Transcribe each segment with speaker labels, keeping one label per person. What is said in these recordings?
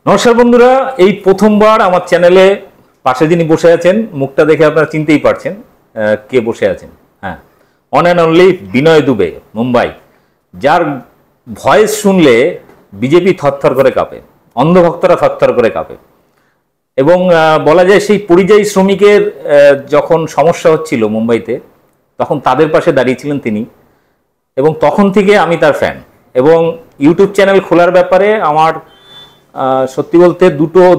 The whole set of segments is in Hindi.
Speaker 1: নমস্কার বন্ধুরা, এই প্রথমবার আমার চ্যানেলে পাশে যিনি বসে আছেন মুখটা দেখে আপনারা চিনতেই পারছেন কে বসে আছেন। হ্যাঁ, অন অ্যান্ড অনলি বিনয় দুবে, মুম্বাই, যার ভয়েস শুনলে বিজেপি থরথর করে কাঁপে, অন্ধভক্তরা থরথর করে কাঁপে। এবং বলা যায় সেই পরিযায়ী শ্রমিকের যখন সমস্যা হচ্ছিল মুম্বাইতে, তখন তাদের পাশে দাঁড়িয়েছিলেন তিনি। এবং তখন থেকে আমি তার ফ্যান। এবং ইউটিউব চ্যানেল খোলার ব্যাপারে আমার সত্যি বলতে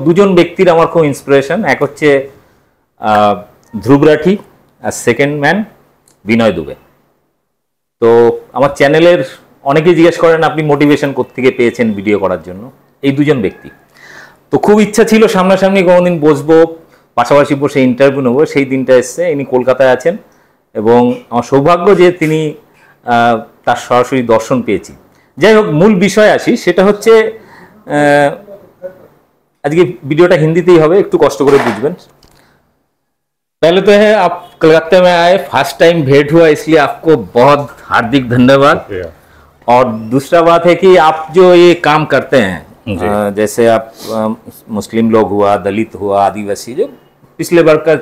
Speaker 1: দুজন ব্যক্তির আমার খুব ইন্সপিরেশন। এক হচ্ছে ধ্রুব রাঠি আর সেকেন্ড ম্যান বিনয় দুবে। তো আমার চ্যানেলের অনেকেই জিজ্ঞেস করেন আপনি মোটিভেশন কোত্থেকে পেয়েছেন ভিডিও করার জন্য। এই দুজন ব্যক্তি। তো খুব ইচ্ছা ছিল সামনাসামনি কোনোদিন বসবো, পাশাপাশি বসে ইন্টারভিউ নেবো। সেই দিনটা এসছে। ইনি কলকাতায় আছেন এবং আমার সৌভাগ্য যে তিনি তার সরাসরি দর্শন পেয়েছি। যাই হোক, মূল বিষয় আসি, সেটা হচ্ছে আজকে ভিডিওটা হিন্দিতেই হবে, একটু কষ্ট করে বুঝবেন। पहले तो है आप कलकत्ता में आए, फर्स्ट टाइम भेंट हुआ, इसलिए आपको बहुत हार्दिक धन्यवाद। और दूसरा बात है कि आप जो ये काम करते हैं, जैसे आप मुस्लिम लोग हुआ, दलित हुआ, आदिवासी, जो पिछले वर्ग का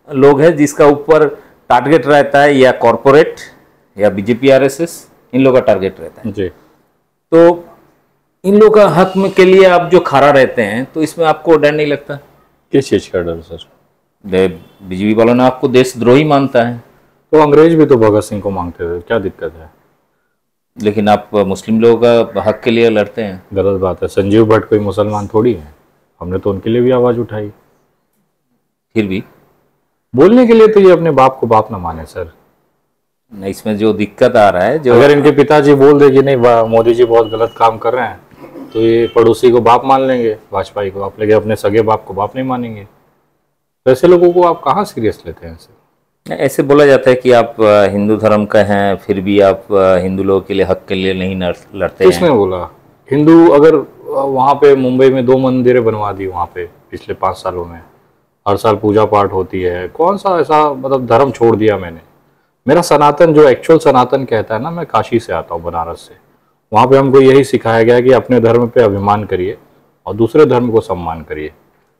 Speaker 1: लोग हैं जिसका ऊपर टारगेट रहता है या कॉरपोरेट या बीजेपी आरएसएस, इन लोगों का टारगेट रहता है जी। तो इन लोगों का हक में के लिए आप जो खड़ा रहते हैं, तो इसमें आपको डर नहीं लगता?
Speaker 2: किस चीज का डर सर?
Speaker 1: बीजेपी वालों ने आपको देशद्रोही मानता है।
Speaker 2: तो अंग्रेज भी तो भगत सिंह को मांगते थे, क्या दिक्कत है?
Speaker 1: लेकिन आप मुस्लिम लोगों का हक के लिए लड़ते हैं।
Speaker 2: गलत बात है। संजीव भट्ट कोई मुसलमान थोड़ी है, हमने तो उनके लिए भी आवाज उठाई।
Speaker 1: फिर भी
Speaker 2: बोलने के लिए तो ये अपने बाप को बाप ना माने सर।
Speaker 1: इसमें जो दिक्कत आ रहा है, जो
Speaker 2: अगर इनके पिताजी बोल दे कि नहीं मोदी जी बहुत गलत काम कर रहे हैं, तो ये पड़ोसी को बाप मान लेंगे, वाजपेयी को आप, लेकिन अपने सगे बाप को बाप नहीं मानेंगे। तो ऐसे लोगों को आप कहाँ सीरियस लेते हैं?
Speaker 1: ऐसे बोला जाता है कि आप हिंदू धर्म का हैं, फिर भी आप हिंदू लोगों के लिए हक के लिए नहीं लड़ते हैं।
Speaker 2: किसने बोला? हिंदू अगर वहाँ पे मुंबई में 2 मंदिरें बनवा दी वहाँ पे पिछले 5 सालों में, हर साल पूजा पाठ होती है, कौन सा ऐसा मतलब धर्म छोड़ दिया मैंने? मेरा सनातन जो एक्चुअल सनातन कहता है ना, मैं काशी से आता हूँ, बनारस से। वहाँ पे हमको यही सिखाया गया कि अपने धर्म पे अभिमान करिए और दूसरे धर्म को सम्मान करिए।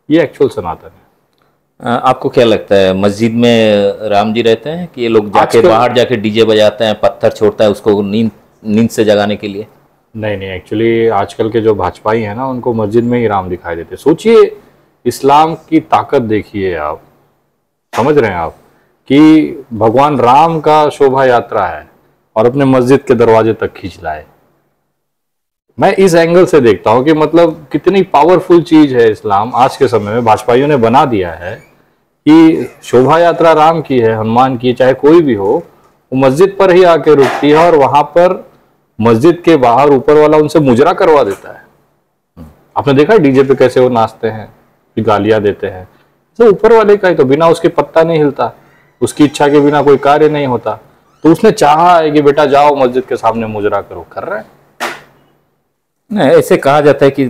Speaker 2: ये एक्चुअल सनातन है।
Speaker 1: आपको क्या लगता है, मस्जिद में राम जी रहते हैं कि ये लोग जाके बाहर जाके डीजे बजाते हैं, पत्थर छोड़ता है उसको नींद से जगाने के लिए?
Speaker 2: नहीं, एक्चुअली आजकल के जो भाजपाई हैं ना, उनको मस्जिद में ही राम दिखाई देते। सोचिए, इस्लाम की ताकत देखिए आप, समझ रहे हैं आप कि भगवान राम का शोभा यात्रा है और अपने मस्जिद के दरवाजे तक खींच लाए। मैं इस एंगल से देखता हूं कि मतलब कितनी पावरफुल चीज है इस्लाम। आज के समय में भाजपाइयों ने बना दिया है कि शोभा यात्रा राम की है, हनुमान की, चाहे कोई भी हो, वो मस्जिद पर ही आके रुकती है और वहां पर मस्जिद के बाहर ऊपर वाला उनसे मुजरा करवा देता है। आपने देखा डीजे पे कैसे वो नाचते हैं, गालियां देते हैं। तो ऊपर वाले का ही तो, बिना उसके पत्ता नहीं हिलता, उसकी इच्छा के बिना कोई कार्य नहीं होता। तो उसने चाहा है कि बेटा जाओ मस्जिद के सामने मुजरा करो, कर रहे हैं।
Speaker 1: नहीं, ऐसे कहा जाता है कि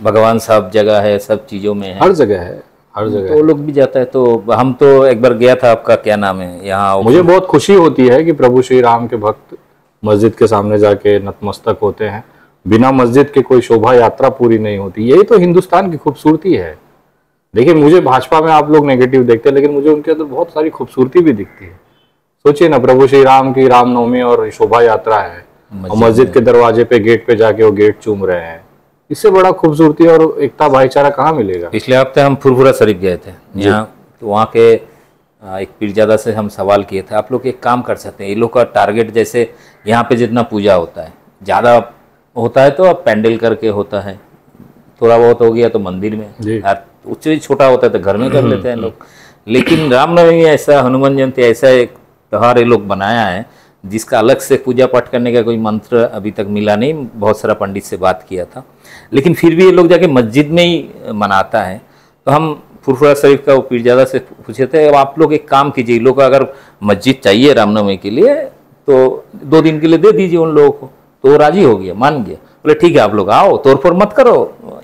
Speaker 1: भगवान सब जगह है, सब चीजों में है,
Speaker 2: हर जगह है, हर जगह।
Speaker 1: तो लोग भी जाता है। तो हम तो एक बार गया था, आपका क्या नाम है यहाँ,
Speaker 2: मुझे बहुत खुशी होती है कि प्रभु श्री राम के भक्त मस्जिद के सामने जाके नतमस्तक होते हैं। बिना मस्जिद के कोई शोभा यात्रा पूरी नहीं होती। यही तो हिंदुस्तान की खूबसूरती है। देखिए, मुझे भाजपा में आप लोग नेगेटिव देखते हैं, लेकिन मुझे उनके अंदर बहुत सारी खूबसूरती भी दिखती है। सोचिए ना, प्रभु श्री राम की रामनवमी और शोभा यात्रा है और मस्जिद के दरवाजे पे, गेट पे जाके वो गेट चूम रहे हैं। इससे बड़ा खूबसूरती और एकता भाईचारा कहाँ मिलेगा?
Speaker 1: पिछले हफ्ते हम फुरफुरा शरीफ गए थे यहाँ, तो वहाँ के एक पीरजादा से हम सवाल किए थे, आप लोग एक काम कर सकते हैं, ये लोग का टारगेट जैसे यहाँ पे जितना पूजा होता है, ज़्यादा होता है तो अब पैंडल करके होता है, थोड़ा बहुत हो गया तो मंदिर में, उससे छोटा होता है तो घर में कर लेते हैं लोग। लेकिन रामनवमी ऐसा, हनुमान जयंती ऐसा एक त्यौहार ये लोग बनाया है जिसका अलग से पूजा पाठ करने का कोई मंत्र अभी तक मिला नहीं। बहुत सारा पंडित से बात किया था, लेकिन फिर भी ये लोग जाके मस्जिद में ही मनाता है। तो हम फुरफुरा शरीफ का वो पीरजादा से पूछे थे, अब आप लोग एक काम कीजिए, लोग अगर मस्जिद चाहिए रामनवमी के लिए तो 2 दिन के लिए दे दीजिए उन लोगों को। तो वो राजी हो गया, मान गया, बोले ठीक है आप लोग आओ, तोड़फोड़ मत करो,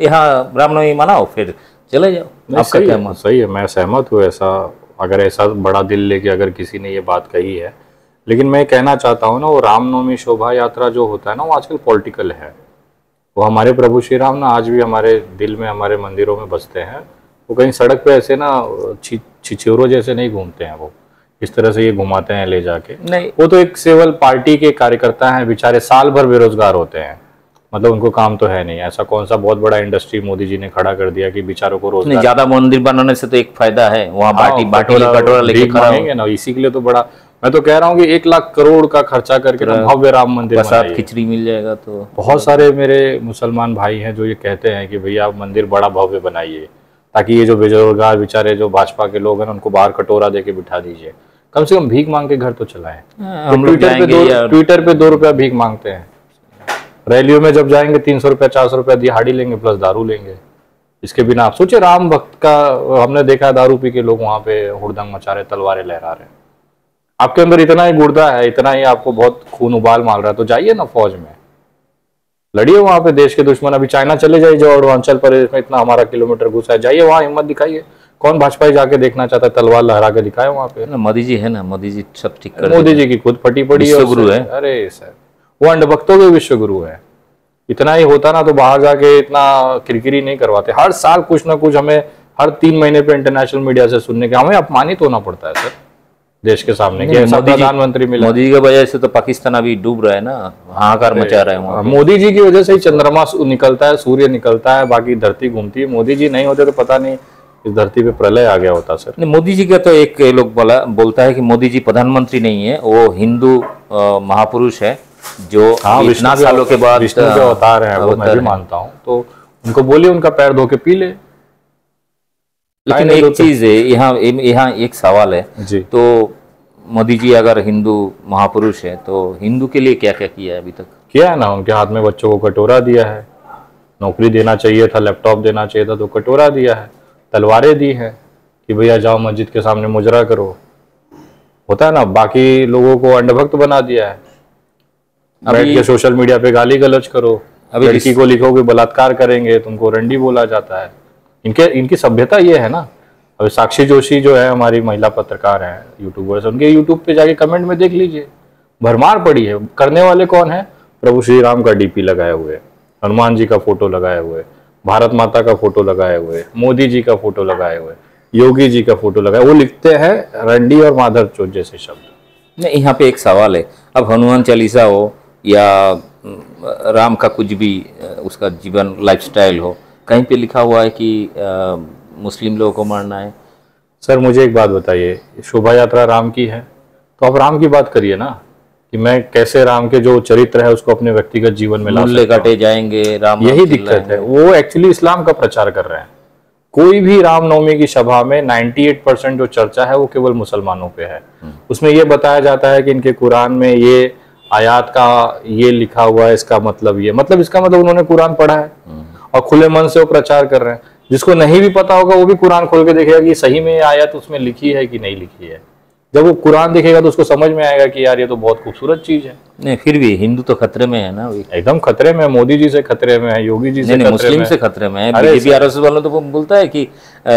Speaker 1: यहाँ रामनवमी मनाओ, फिर चले जाओ। आपका क्या मत?
Speaker 2: सही है, मैं सहमत हूँ। ऐसा अगर ऐसा बड़ा दिल लेके अगर किसी ने ये बात कही है, लेकिन मैं कहना चाहता हूँ ना, वो रामनवमी शोभा यात्रा जो होता है ना, वो आजकल पॉलिटिकल है। वो हमारे प्रभु श्री राम ना आज भी हमारे दिल में, हमारे मंदिरों में बसते हैं। वो कहीं सड़क पे ऐसे ना छिछोरों जैसे नहीं घूमते हैं, वो इस तरह से ये घुमाते हैं ले जाके
Speaker 1: नहीं।
Speaker 2: वो तो एक केवल पार्टी के कार्यकर्ता हैं, बेचारे साल भर बेरोजगार होते हैं, मतलब उनको काम तो है नहीं। ऐसा कौन सा बहुत बड़ा इंडस्ट्री मोदी जी ने खड़ा कर दिया कि बेचारों को रोजगार।
Speaker 1: ज्यादा मंदिर बनाने से तो एक फायदा है, वहाँ कटोरा लेके खड़ा
Speaker 2: मांगेंगे ना, इसी के लिए तो बड़ा मैं तो कह रहा हूँ कि 1 लाख करोड़ का खर्चा करके ना भव्य राम मंदिर बनाइए,
Speaker 1: खिचड़ी मिल जाएगा। तो
Speaker 2: बहुत सारे मेरे मुसलमान भाई हैं जो ये कहते हैं कि भैया आप मंदिर बड़ा भव्य बनाइए, ताकि ये जो बेरोजगार बेचारे जो भाजपा के लोग हैं उनको बाहर कटोरा देके बिठा दीजिए, कम से कम भीख मांग के घर तो चलाएं।
Speaker 1: हम लोग
Speaker 2: ट्विटर पे 2 रुपया भीख मांगते हैं, रैलियों में जब जाएंगे 300 रुपया 400 रुपया दिहाड़ी लेंगे प्लस दारू लेंगे। इसके बिना आप सोचिए, राम भक्त का हमने देखा दारू पी के लोग वहां पे हुड़दंग मचा रहे, तलवारें लहरा रहे हैं। आपके अंदर इतना ही गुर्दा है, इतना ही आपको बहुत खून उबाल मार रहा है, तो जाइए ना फौज में लड़िए वहां पे देश के दुश्मन। अभी चाइना चले जाइए, जो अरुणाचल प्रदेश में इतना हमारा किलोमीटर घुसा है, जाइए वहां हिम्मत दिखाइए। कौन भाजपाई जाके देखना चाहता है तलवार लहरा के दिखाए वहां पे?
Speaker 1: मोदी जी है ना, मोदी जी सब ठीक कर।
Speaker 2: मोदी जी की खुद फटी पड़ी है,
Speaker 1: विश्व गुरु है।
Speaker 2: अरे सर वो अंधभक्तों के विश्व गुरु है। इतना ही होता ना तो बाहर जाके इतना किरकिरी नहीं करवाते। हर साल कुछ ना कुछ हमें हर 3 महीने पे इंटरनेशनल मीडिया से सुनने के, हमें अपमानित होना पड़ता है सर देश के सामने कि ऐसा प्रधानमंत्री मिला।
Speaker 1: मोदी जी की वजह से तो पाकिस्तान अभी डूब रहा है ना, हाहाकार मचा रहा है वहाँ।
Speaker 2: मोदी जी की वजह से ही चंद्रमा निकलता है, सूर्य निकलता है, बाकी धरती घूमती है। मोदी जी नहीं होते तो पता नहीं इस धरती पे प्रलय आ गया होता सर।
Speaker 1: मोदी जी का तो एक लोग बोलता है कि मोदी जी प्रधानमंत्री नहीं है, वो हिंदू महापुरुष है जो इतना सालों के बाद
Speaker 2: विष्णु के अवतार है, वो मैं भी मानता हूँ। तो उनको बोलिए उनका पैर धो के पी ले।
Speaker 1: लेकिन एक चीज है, यहाँ एक सवाल है
Speaker 2: जी।
Speaker 1: तो मोदी जी अगर हिंदू महापुरुष है तो हिंदू के लिए क्या क्या किया है अभी तक?
Speaker 2: किया है ना, उनके हाथ में बच्चों को कटोरा दिया है, नौकरी देना चाहिए था, लैपटॉप देना चाहिए था तो कटोरा दिया है, तलवारें दी है कि भैया जाओ मस्जिद के सामने मुजरा करो, होता है ना। बाकी लोगों को अंधभक्त बना दिया है, बैठ के सोशल मीडिया पे गाली गलौज करो, लड़की को लिखोगे बलात्कार करेंगे, तुमको रंडी बोला जाता है। इनकी सभ्यता ये है ना। अभी साक्षी जोशी जो है हमारी महिला पत्रकार हैं, यूट्यूबर्स, उनके यूट्यूब पे जाके कमेंट में देख लीजिए, भरमार पड़ी है। करने वाले कौन है? प्रभु श्री राम का डीपी लगाए हुए, हनुमान जी का फोटो लगाए हुए, भारत माता का फोटो लगाए हुए, मोदी जी का फोटो लगाए हुए, योगी जी का फोटो लगाए। वो लिखते हैं रंडी और माधर चोट जैसे शब्द।
Speaker 1: नहीं, यहाँ पे एक सवाल है, अब हनुमान चालीसा हो या राम का कुछ भी उसका जीवन लाइफस्टाइल हो, कहीं पे लिखा हुआ है कि मुस्लिम लोगों को मारना है?
Speaker 2: सर मुझे एक बात बताइए, शोभा यात्रा राम की है तो आप राम की बात करिए ना, कि मैं कैसे राम के जो चरित्र है उसको अपने व्यक्तिगत जीवन में ला सकता हूं।
Speaker 1: काटे जाएंगे, राम
Speaker 2: यही दिक्कत है। वो एक्चुअली इस्लाम का प्रचार कर रहे हैं। कोई भी रामनवमी की सभा में 98% जो चर्चा है वो केवल मुसलमानों पे है। उसमें ये बताया जाता है कि इनके कुरान में ये आयात का ये लिखा हुआ है, इसका मतलब ये, मतलब इसका मतलब उन्होंने कुरान पढ़ा है और खुले मन से वो प्रचार कर रहे हैं। जिसको नहीं भी पता होगा वो भी कुरान खोल के देखेगा कि सही में ये आयत उसमें लिखी है कि नहीं लिखी है। जब वो कुरान देखेगा तो उसको समझ में आएगा कि यार ये तो बहुत खूबसूरत चीज है।
Speaker 1: नहीं, फिर भी हिंदू तो खतरे में है ना,
Speaker 2: एकदम खतरे में। मोदी जी से खतरे में है, योगी जी से खतरे में,
Speaker 1: मुस्लिम से खतरे में है। बीजेपी आरएसएस वालों तो बोलता है कि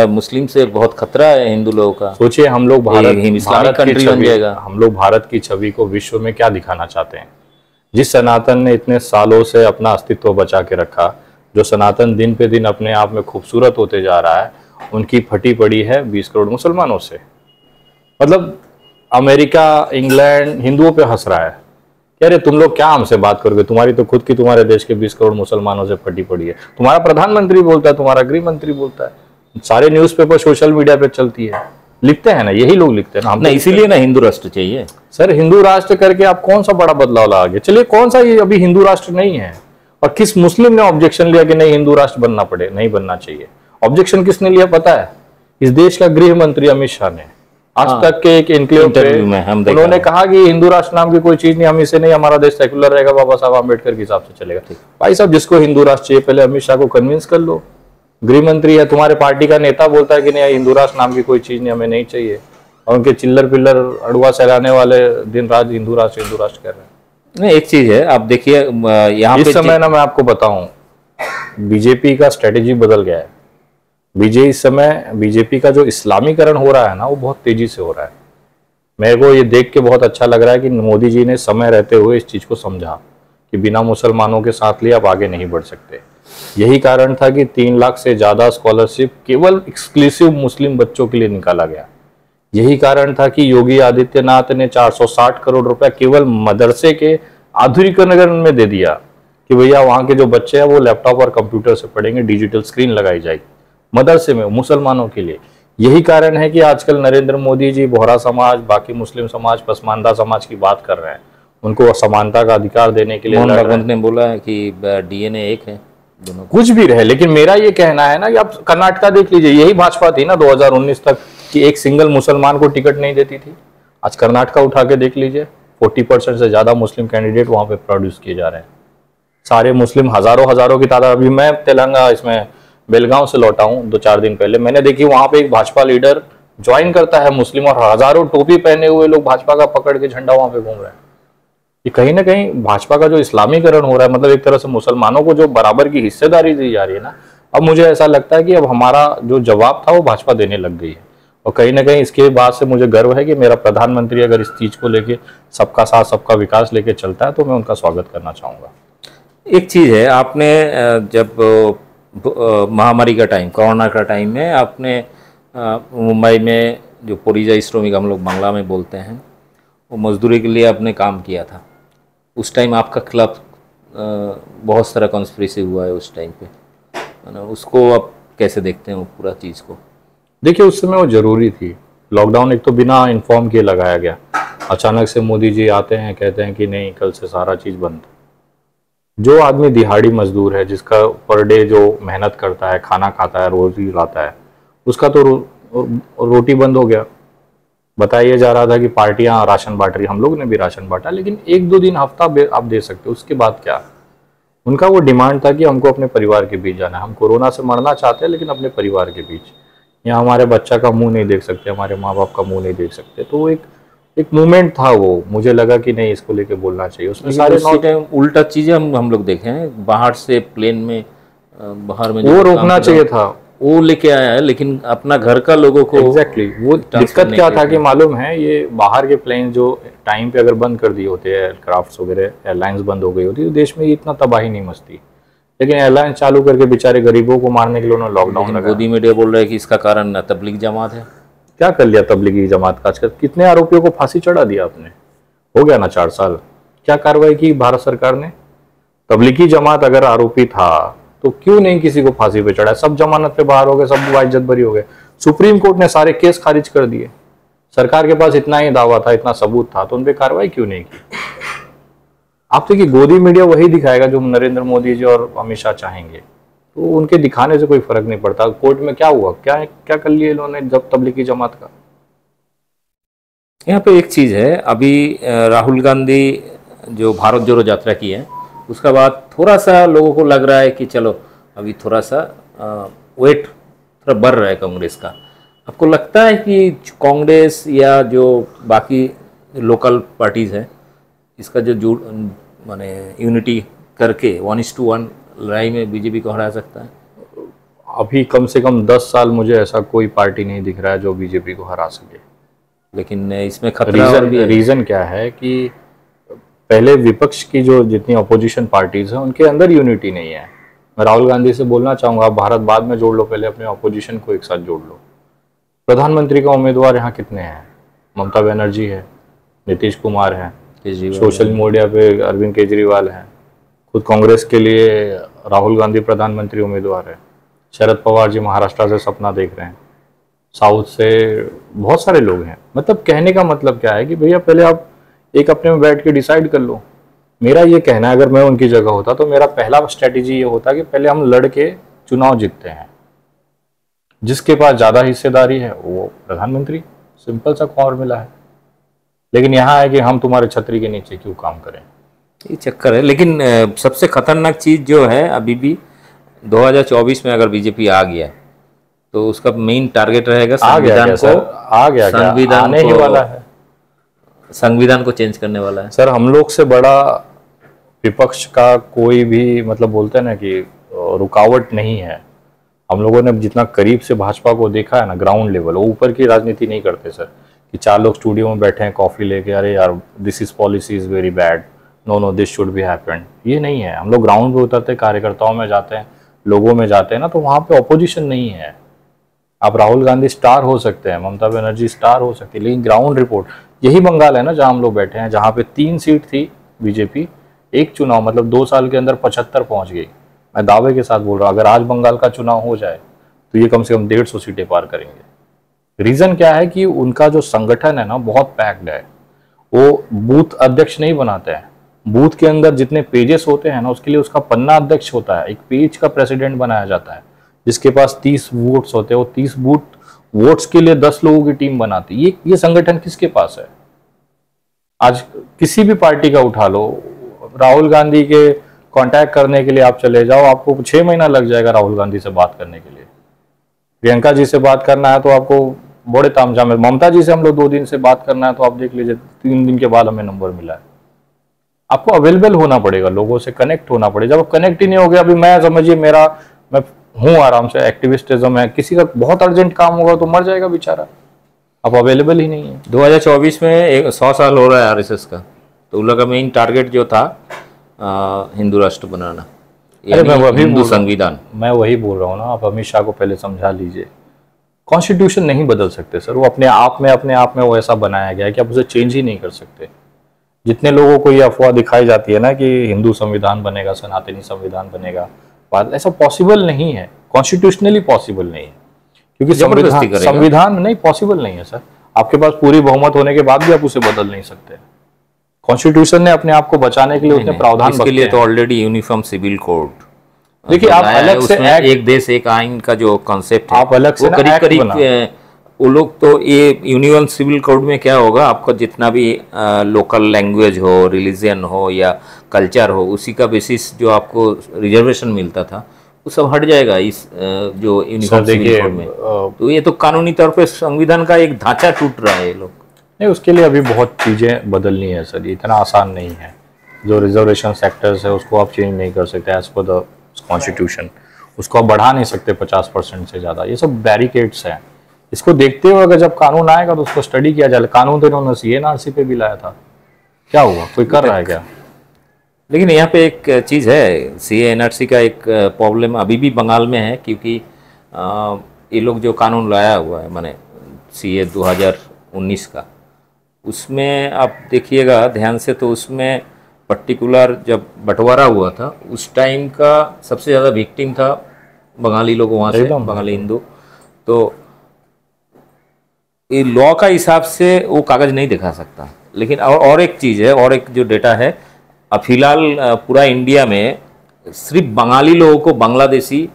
Speaker 1: मुस्लिम से बहुत खतरा है हिंदू लोगों का।
Speaker 2: सोचिए हम लोग
Speaker 1: हम
Speaker 2: लोग भारत की छवि को विश्व में क्या दिखाना चाहते हैं? जिस सनातन ने इतने सालों से अपना अस्तित्व बचा के रखा, जो सनातन दिन पे दिन अपने आप में खूबसूरत होते जा रहा है, उनकी फटी पड़ी है 20 करोड़ मुसलमानों से। मतलब अमेरिका, इंग्लैंड हिंदुओं पे हंस रहा है कि अरे तुम लोग क्या हमसे बात करोगे, तुम्हारी तो खुद की तुम्हारे देश के 20 करोड़ मुसलमानों से फटी पड़ी है। तुम्हारा प्रधानमंत्री बोलता है, तुम्हारा गृह मंत्री बोलता है, सारे न्यूज़पेपर सोशल मीडिया पे चलती है, लिखते हैं ना, यही लोग लिखते हैं ना।
Speaker 1: इसीलिए ना हिंदू राष्ट्र चाहिए
Speaker 2: सर। हिंदू राष्ट्र करके आप कौन सा बड़ा बदलाव ला गए? चलिए कौन सा ये अभी हिंदू राष्ट्र नहीं है, और किस मुस्लिम ने ऑब्जेक्शन लिया कि नहीं हिंदू राष्ट्र बनना पड़े, नहीं बनना चाहिए? ऑब्जेक्शन किसने लिया पता है? इस देश का गृह मंत्री अमित शाह ने आज तक के एक इंटरव्यू में उन्होंने कहा कि हिंदू राष्ट्र नाम की कोई चीज नहीं, हम इसे नहीं, हमारा देश सेकुलर रहेगा, बाबा साहब आम्बेडकर के हिसाब से चलेगा। भाई साहब, जिसको हिंदू राष्ट्र चाहिए पहले अमित शाह को कन्विंस कर लो। गृह मंत्री है, तुम्हारे पार्टी का नेता बोलता है कि नहीं हिंदू राष्ट्र नाम की कोई चीज नहीं, हमें नहीं चाहिए, और उनके चिल्लर पिल्लर अड़ुआ सहलाने वाले दिन रात हिंदू राष्ट्र कर रहे हैं।
Speaker 1: नहीं, एक चीज है, आप देखिए यहाँ
Speaker 2: इस समय ना मैं आपको बताऊं, बीजेपी का स्ट्रेटेजी बदल गया है। इस समय बीजेपी का जो इस्लामीकरण हो रहा है ना, वो बहुत तेजी से हो रहा है। मेरे को ये देख के बहुत अच्छा लग रहा है कि मोदी जी ने समय रहते हुए इस चीज को समझा कि बिना मुसलमानों के साथ लिए आप आगे नहीं बढ़ सकते। यही कारण था कि 3 लाख से ज़्यादा स्कॉलरशिप केवल एक्सक्लूसिव मुस्लिम बच्चों के लिए निकाला गया। यही कारण था कि योगी आदित्यनाथ ने 460 करोड़ रुपए केवल मदरसे के आधुनिकीकरण में दे दिया कि भैया वहाँ के जो बच्चे हैं वो लैपटॉप और कंप्यूटर से पढ़ेंगे, डिजिटल स्क्रीन लगाई जाएगी मदरसे में मुसलमानों के लिए। यही कारण है कि आजकल नरेंद्र मोदी जी बोहरा समाज, बाकी मुस्लिम समाज, पसमानदा समाज की बात कर रहे हैं, उनको समानता का अधिकार देने के लिए
Speaker 1: मोहन
Speaker 2: लड़ रहे
Speaker 1: भागवत
Speaker 2: हैं।
Speaker 1: ने बोला है कि डीएनए एक है दोनों का।
Speaker 2: कुछ भी रहे, लेकिन मेरा ये कहना है ना कि आप कर्नाटका देख लीजिए, यही भाजपा थी ना 2019 तक कि एक सिंगल मुसलमान को टिकट नहीं देती थी। आज कर्नाटका उठा के देख लीजिए, 40% से ज्यादा मुस्लिम कैंडिडेट वहां पे प्रोड्यूस किए जा रहे हैं। सारे मुस्लिम हजारों की तादाद। अभी मैं तेलंगाना इसमें बेलगांव से लौटा हूँ 2-4 दिन पहले, मैंने देखी वहां पे एक भाजपा लीडर ज्वाइन करता है मुस्लिम, और हजारों टोपी पहने हुए लोग भाजपा का पकड़ के झंडा वहां पे घूम रहे हैं। ये कहीं ना कहीं भाजपा का जो इस्लामीकरण हो रहा है, मतलब एक तरह से मुसलमानों को जो बराबर की हिस्सेदारी दी जा रही है ना, अब मुझे ऐसा लगता है कि अब हमारा जो जवाब था वो भाजपा देने लग गई है। और कहीं ना कहीं इसके बाद से मुझे गर्व है कि मेरा प्रधानमंत्री अगर इस चीज को लेके सबका साथ सबका विकास लेके चलता है तो मैं उनका स्वागत करना चाहूंगा।
Speaker 1: एक चीज़ है, आपने जब महामारी का टाइम, कोरोना का टाइम में आपने मुंबई में जो परिजाई श्रमिक हम लोग बांग्ला में बोलते हैं, वो मजदूरी के लिए आपने काम किया था। उस टाइम आपका खिलाफ बहुत सारा कॉन्स्पिरेसी हुआ है उस टाइम पे, है ना? उसको आप कैसे देखते हैं वो पूरा चीज़ को?
Speaker 2: देखिए उस समय वो जरूरी थी। लॉकडाउन एक तो बिना इन्फॉर्म किए लगाया गया, अचानक से मोदी जी आते हैं कहते हैं कि नहीं कल से सारा चीज़ बंद। जो आदमी दिहाड़ी मजदूर है, जिसका पर डे जो मेहनत करता है, खाना खाता है, रोजी लाता है, उसका तो रोटी बंद हो गया। बताया जा रहा था कि पार्टियां राशन बांट रही, हम लोग ने भी राशन बांटा, लेकिन 1-2 दिन हफ्ता आप दे सकते हो, उसके बाद क्या? उनका वो डिमांड था कि हमको अपने परिवार के बीच जाना है, हम कोरोना से मरना चाहते हैं लेकिन अपने परिवार के बीच। यहाँ हमारे बच्चा का मुंह नहीं देख सकते, हमारे माँ बाप का मुंह नहीं देख सकते। तो एक मूवमेंट था वो, मुझे लगा कि नहीं इसको लेके बोलना चाहिए। उसमें सारे
Speaker 1: टाइम उल्टा चीज़ें हम लोग देखे हैं, बाहर से प्लेन में बाहर में
Speaker 2: वो रोकना चाहिए था,
Speaker 1: वो लेके आया है, लेकिन अपना घर का लोगों को
Speaker 2: एग्जैक्टली वो दिक्कत क्या था कि मालूम है, ये बाहर के प्लेन जो टाइम पे अगर बंद कर दिए होते, एयरक्राफ्ट्स वगैरह एयरलाइंस बंद हो गई होती तो देश में इतना तबाही नहीं मचती। लेकिन एयरलाइन चालू करके बेचारे गरीबों को मारने के लिए उन्होंने लॉकडाउन लगाया।
Speaker 1: मोदी मीडिया बोल रहा है कि इसका कारण तबलीग जमात है।
Speaker 2: क्या कर लिया तबलीगी जमात का? आजकल कितने आरोपियों को फांसी चढ़ा दिया आपने, हो गया ना 4 साल। क्या कार्रवाई की भारत सरकार ने? तबलीगी जमात अगर आरोपी था तो क्यों नहीं किसी को फांसी पे चढ़ाया? सब जमानत पे बाहर हो गए, सब बाइज्जत बरी हो गए। सुप्रीम कोर्ट ने सारे केस खारिज कर दिए। सरकार के पास इतना ही दावा था, इतना सबूत था, तो उन पे कार्रवाई क्यों नहीं की? आप देखिए गोदी मीडिया वही दिखाएगा जो नरेंद्र मोदी जी और अमित शाह चाहेंगे, तो उनके दिखाने से कोई फर्क नहीं पड़ता। कोर्ट में क्या हुआ, क्या कर लिया इन्होंने जब तबलीगी जमात का?
Speaker 1: यहाँ पे एक चीज़ है, अभी राहुल गांधी जो भारत जोड़ो यात्रा की है, उसका बाद थोड़ा सा लोगों को लग रहा है कि चलो अभी थोड़ा सा वेट थोड़ा बढ़ रहा है कांग्रेस का। आपको लगता है कि कांग्रेस या जो बाकी लोकल पार्टीज़ हैं, इसका जो माने यूनिटी करके 1:1 लड़ाई में बीजेपी को हरा सकता है?
Speaker 2: अभी कम से कम 10 साल मुझे ऐसा कोई पार्टी नहीं दिख रहा है जो बीजेपी को हरा सके।
Speaker 1: लेकिन इसमें खतरा
Speaker 2: रीजन क्या है कि पहले विपक्ष की जो जितनी अपोजिशन पार्टीज हैं उनके अंदर यूनिटी नहीं है। मैं राहुल गांधी से बोलना चाहूंगा, आप भारत बाद में जोड़ लो, पहले अपने अपोजिशन को एक साथ जोड़ लो। प्रधानमंत्री का उम्मीदवार यहाँ कितने हैं? ममता बनर्जी है, नीतीश कुमार है, सोशल मीडिया पे अरविंद केजरीवाल है, खुद कांग्रेस के लिए राहुल गांधी प्रधानमंत्री उम्मीदवार है, शरद पवार जी महाराष्ट्र से सपना देख रहे हैं, साउथ से बहुत सारे लोग हैं। मतलब कहने का मतलब क्या है कि भैया पहले आप एक अपने में बैठ के डिसाइड कर लो। मेरा ये कहना है, अगर मैं उनकी जगह होता तो मेरा पहला स्ट्रेटेजी ये होता कि पहले हम लड़ के चुनाव जीतते हैं, जिसके पास ज़्यादा हिस्सेदारी है वो प्रधानमंत्री, सिंपल सा फॉर्मूला है। लेकिन यहाँ है कि हम तुम्हारे छतरी के नीचे क्यों काम करें,
Speaker 1: ये चक्कर है। लेकिन सबसे खतरनाक चीज़ जो है अभी भी 2024 में अगर बीजेपी आ गया तो उसका मेन टारगेट रहेगा संविधान को चेंज करने वाला है।
Speaker 2: सर हम लोग से बड़ा विपक्ष का कोई भी मतलब बोलते हैं ना कि रुकावट नहीं है। हम लोगों ने जितना करीब से भाजपा को देखा है ना ग्राउंड लेवल, वो ऊपर की राजनीति नहीं करते सर कि 4 लोग स्टूडियो में बैठे हैं कॉफी लेके, अरे यार this is policy is very bad, no no this should be happened. ये नहीं है। हम लोग ग्राउंड पे उतरते, कार्यकर्ताओं में जाते हैं, लोगों में जाते हैं ना, तो वहाँ पे ऑपोजिशन नहीं है। आप राहुल गांधी स्टार हो सकते हैं, ममता बनर्जी स्टार हो सकती है, लेकिन ग्राउंड रिपोर्ट, यही बंगाल है ना जहाँ हम लोग बैठे हैं, जहाँ पे 3 सीट थी बीजेपी, एक चुनाव मतलब 2 साल के अंदर 75 पहुंच गई। मैं दावे के साथ बोल रहा हूँ, अगर आज बंगाल का चुनाव हो जाए तो ये कम से कम 150 सीटें पार करेंगे। रीजन क्या है कि उनका जो संगठन है ना बहुत पैक्ड है। वो बूथ अध्यक्ष नहीं बनाते हैं, बूथ के अंदर जितने पेजेस होते हैं ना उसके लिए उसका पन्ना अध्यक्ष होता है, एक पेज का प्रेसिडेंट बनाया जाता है, जिसके पास 30 वोट्स होते हैं। वो 30 वोट्स के लिए 10 लोगों की टीम बनाती है। ये संगठन किसके पास है? आज किसी भी पार्टी का उठा लो, राहुल गांधी के कांटेक्ट करने के लिए आप चले जाओ, आपको 6 महीना लग जाएगा राहुल गांधी से बात करने के लिए। प्रियंका जी से बात करना है तो आपको बड़े तामझाम है। ममता जी से हम लोग 2 दिन से बात करना है तो आप देख लीजिए 3 दिन के बाद हमें नंबर मिला है। आपको अवेलेबल होना पड़ेगा, लोगों से कनेक्ट होना पड़ेगा। जब कनेक्ट ही नहीं हो गया, अभी मैं समझिए मैं हूँ आराम से, एक्टिविस्टिज्म है, किसी का बहुत अर्जेंट काम होगा तो मर जाएगा बेचारा, अब अवेलेबल ही नहीं है।
Speaker 1: 2024 में 100 साल हो रहा है आरएसएस का, तो उन लोग का मेन टारगेट जो था हिंदू राष्ट्र बनाना, हिंदू संविधान।
Speaker 2: मैं वही बोल रहा हूँ ना, आप अमित शाह को पहले समझा लीजिए, कॉन्स्टिट्यूशन नहीं बदल सकते सर, वो अपने आप में वो ऐसा बनाया गया है कि आप उसे चेंज ही नहीं कर सकते। जितने लोगों को ये अफवाह दिखाई जाती है ना कि हिंदू संविधान बनेगा, सनातनी संविधान बनेगा, बात ऐसा पॉसिबल नहीं है, कॉन्स्टिट्यूशनली पॉसिबल नहीं है, क्योंकि संविधान नहीं पॉसिबल नहीं है सर। आपके पास पूरी बहुमत होने के बाद भी आप उसे बदल नहीं सकते। कॉन्स्टिट्यूशन ने अपने आप को बचाने के लिए उसने प्रावधान
Speaker 1: इसके लिए तो ऑलरेडी यूनिफॉर्म सिविल कोड,
Speaker 2: देखिए आप अलग से
Speaker 1: एक देश एक आइन का जो कॉन्सेप्ट है
Speaker 2: आप अलग से
Speaker 1: करीब वो लोग तो ये यूनिवर्सल सिविल कोड में क्या होगा, आपका जितना भी लोकल लैंग्वेज हो, रिलीजन हो या कल्चर हो, उसी का बेसिस जो आपको रिजर्वेशन मिलता था वो सब हट जाएगा इस जो यूनिवर्सल सिविल कोड में। तो ये तो कानूनी तौर पे संविधान का एक ढांचा टूट रहा है। ये लोग
Speaker 2: नहीं, उसके लिए अभी बहुत चीज़ें बदलनी है सर, इतना आसान नहीं है। जो रिजर्वेशन सेक्टर्स है उसको आप चेंज नहीं कर सकते एज पर द कॉन्स्टिट्यूशन, उसको आप बढ़ा नहीं सकते 50% से ज़्यादा। ये सब बैरिकेड्स हैं, इसको देखते हुए अगर जब कानून आएगा तो उसको स्टडी किया जाए। कानून तो इन्होंने CNRC पे भी लाया था, क्या हुआ, कोई कर रहा है क्या?
Speaker 1: लेकिन यहाँ पे एक चीज़ है, CNRC का एक प्रॉब्लम अभी भी बंगाल में है, क्योंकि ये लोग जो कानून लाया हुआ है माने CA 2019 का, उसमें आप देखिएगा ध्यान से तो उसमें पर्टिकुलर जब बंटवारा हुआ था उस टाइम का सबसे ज़्यादा विक्टिम था बंगाली लोग, वहाँ से बंगाली हिंदू। तो ये लॉ का हिसाब से वो कागज़ नहीं दिखा सकता। लेकिन और एक चीज़ है, और एक जो डेटा है, अब फिलहाल पूरा इंडिया में सिर्फ बंगाली लोगों को बांग्लादेशी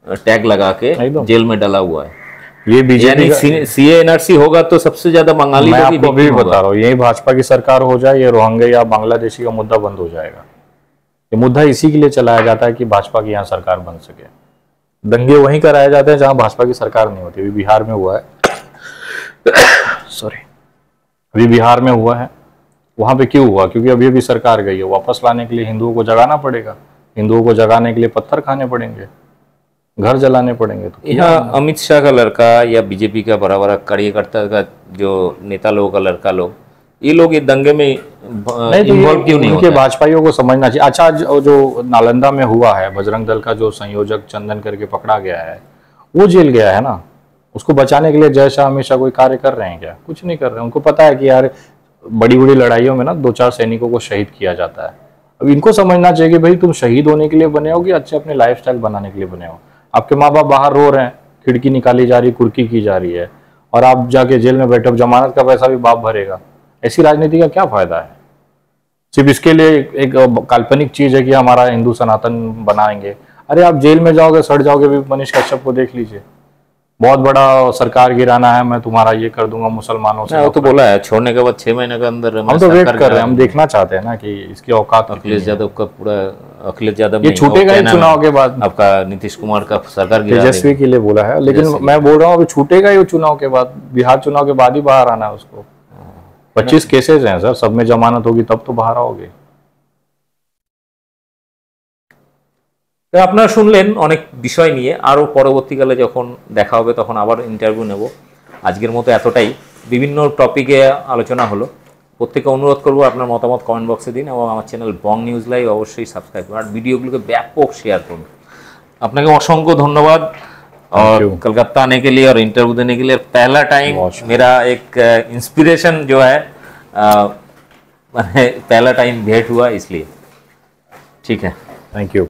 Speaker 1: टैग लगा के जेल में डाला हुआ है।
Speaker 2: ये बीजेपी
Speaker 1: CNRC होगा तो सबसे ज्यादा बंगाली
Speaker 2: मैं आपको अभी बता रहा हूँ, यही भाजपा की सरकार हो जाए, ये रोहिंग्या या बांग्लादेशी का मुद्दा बंद हो जाएगा। ये मुद्दा इसी के लिए चलाया जाता है कि भाजपा की यहाँ सरकार बन सके। दंगे वहीं कराए जाते हैं जहाँ भाजपा की सरकार नहीं होती। अभी बिहार में हुआ है सॉरी, अभी बिहार में हुआ है। वहां पे क्यों हुआ? क्योंकि अभी अभी सरकार गई है, वापस लाने के लिए हिंदुओं को जगाना पड़ेगा, हिंदुओं को जगाने के लिए पत्थर खाने पड़ेंगे, घर जलाने पड़ेंगे। तो
Speaker 1: यहाँ अमित शाह का लड़का या बीजेपी का बड़ा बड़ा कार्यकर्ता का जो नेता लोगों का लड़का लोग, ये लोग ये दंगे में इन्वॉल्व क्यों नहीं होते?
Speaker 2: भाजपाइयों को समझना चाहिए। अच्छा, जो नालंदा में हुआ है, बजरंग दल का जो संयोजक चंदन करके पकड़ा गया है, वो जेल गया है ना, उसको बचाने के लिए जय शाह हमेशा कोई कार्य कर रहे हैं क्या? कुछ नहीं कर रहे हैं। उनको पता है कि यार बड़ी बड़ी लड़ाइयों में ना 2-4 सैनिकों को शहीद किया जाता है। अब इनको समझना चाहिए कि भाई तुम शहीद होने के लिए बने हो कि अच्छे अपने लाइफस्टाइल बनाने के लिए बने हो। आपके माँ बाप बाहर रो रहे हैं, खिड़की निकाली जा रही, कुर्की की जा रही है, और आप जाके जेल में बैठे हो, जमानत का पैसा भी बाप भरेगा। ऐसी राजनीति का क्या फायदा है? सिर्फ इसके लिए एक काल्पनिक चीज है कि हमारा हिंदू सनातन बनाएंगे। अरे आप जेल में जाओगे, सड़ जाओगे भी। मनीष कश्यप को देख लीजिए, बहुत बड़ा सरकार गिराना है, मैं तुम्हारा ये कर दूंगा मुसलमानों से।
Speaker 1: वो तो बोला है छोड़ने के बाद 6 महीने के अंदर।
Speaker 2: हम तो वेट कर रहे हैं, हम देखना चाहते हैं ना कि इसकी औकात।
Speaker 1: अखिलेश यादव का पूरा, अखिलेश यादव
Speaker 2: ये छूटेगा ही चुनाव के बाद।
Speaker 1: आपका नीतीश कुमार का सरकार
Speaker 2: तेजस्वी के लिए बोला है, लेकिन मैं बोल रहा हूँ अभी छूटेगा ही चुनाव के बाद। बिहार चुनाव के बाद ही बाहर आना है उसको। 25 केसेज हैं सर, सब में जमानत होगी तब तो बाहर आओगे।
Speaker 1: তো আপনারা শুনলেন অনেক বিষয় নিয়ে, আরও পরবর্তীকালে যখন দেখা হবে তখন আবার ইন্টারভিউ নেব। আজকের মতো এতটাই, বিভিন্ন টপিকে আলোচনা হলো। প্রত্যেকে অনুরোধ করবো আপনার মতামত কমেন্ট বক্সে দিন এবং আমার চ্যানেল বং নিউজ লাইভ অবশ্যই সাবস্ক্রাইব করুন আর वीडियोগুলোকে ব্যাপক শেয়ার করুন। আপনাকে असंख्य धन्यवाद और कलकत्ता आने के लिए और इंटरव्यू देने के लिए। पहला टाइम मेरा एक इंस्पिरेशन जो है पहला टाइम भेंट हुआ इसलिए। ठीक है,
Speaker 2: थैंक यू।